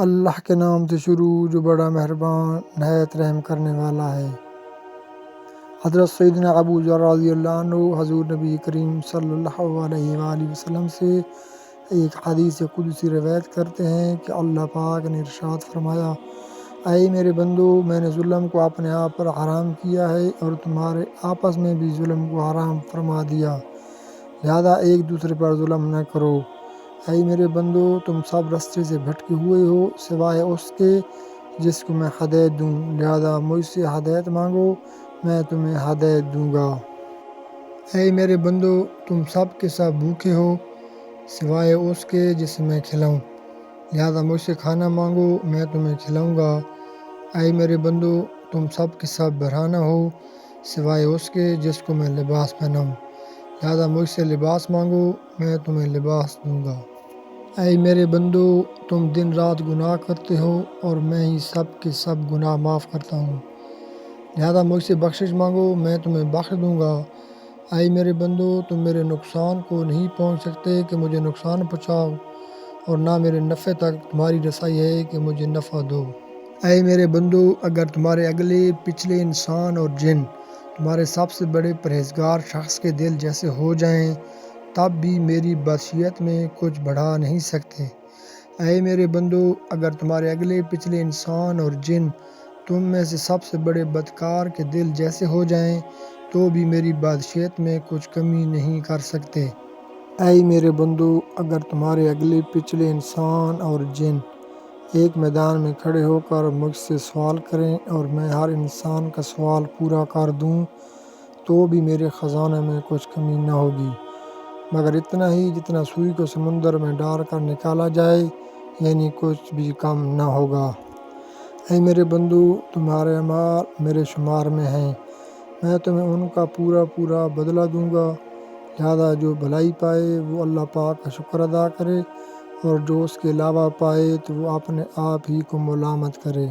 اللہ کے نام سے شروع جو بڑا مہربان نہایت رحم کرنے والا ہے۔ حضرت سیدنا ابو ذر رضی اللہ عنہ حضور نبی کریم صلی اللہ علیہ وآلہ وسلم سے ایک حدیث قدسی روایت کرتے ہیں کہ اللہ پاک نے ارشاد فرمایا: اے میرے بندو، میں نے ظلم کو اپنے آپ پر حرام کیا ہے اور تمہارے آپس میں بھی ظلم کو حرام فرما دیا، لہذا ایک دوسرے پر ظلم نہ کرو۔ اے میرے بندو، تم سب رستے سے بھٹکے ہوئے ہو سوائے اس کے جس کو میں ہدایت دوں، لہذا مجھ سے ہدایت مانگو، میں تمہیں ہدایت دوں گا۔ اے میرے بندو، تم سب کے سب بھوکے ہو سوائے اس کے جسے میں کھلاؤں، لہذا مجھ سے کھانا مانگو، میں تمہیں کھلاؤں گا۔ اے میرے بندو، تم سب کے سب برہنہ ہو سوائے اس کے جس کو میں لباس پہناؤں، لہذا مجھ سے لباس مانگو، میں تمہیں لباس دوں گا۔ اے میرے بندو، تم دن رات گناہ کرتے ہو اور میں ہی سب کے سب گناہ معاف کرتا ہوں، لہذا مجھ سے بخشش مانگو، میں تمہیں بخش دوں گا۔ اے میرے بندو، تم میرے نقصان کو نہیں پہنچ سکتے کہ مجھے نقصان پہنچاؤ، اور نہ میرے نفع تک تمہاری رسائی ہے کہ مجھے نفع دو۔ اے میرے بندو، اگر تمہارے اگلے پچھلے انسان اور جن تمہارے سب سے بڑے پرہیزگار شخص کے دل جیسے ہو جائیں تب بھی میری بادشاہت میں کچھ بڑھا نہیں سکتے۔ اے میرے بندو، اگر تمہارے اگلے پچھلے انسان اور جن تم میں سے سب سے بڑے بدکار کے دل جیسے ہو جائیں تو بھی میری بادشاہت میں کچھ کمی نہیں کر سکتے۔ اے میرے بندو، اگر تمہارے اگلے پچھلے انسان اور جن ایک میدان میں کھڑے ہو کر مجھ سے سوال کریں اور میں ہر انسان کا سوال پورا کر دوں تو بھی میرے خزانے میں کچھ کمی نہ ہوگی، مگر اتنا ہی جتنا سوئی کو سمندر میں ڈال کر نکالا جائے، یعنی کچھ بھی کم نہ ہوگا۔ اے میرے بندو، تمہارے اعمال میرے شمار میں ہیں، میں تمہیں ان کا پورا پورا بدلہ دوں گا، لہذا جو بھلائی پائے وہ اللہ پاک کا شکر ادا کرے، اور جو اس کے علاوہ پائے تو وہ اپنے آپ ہی کو ملامت کرے۔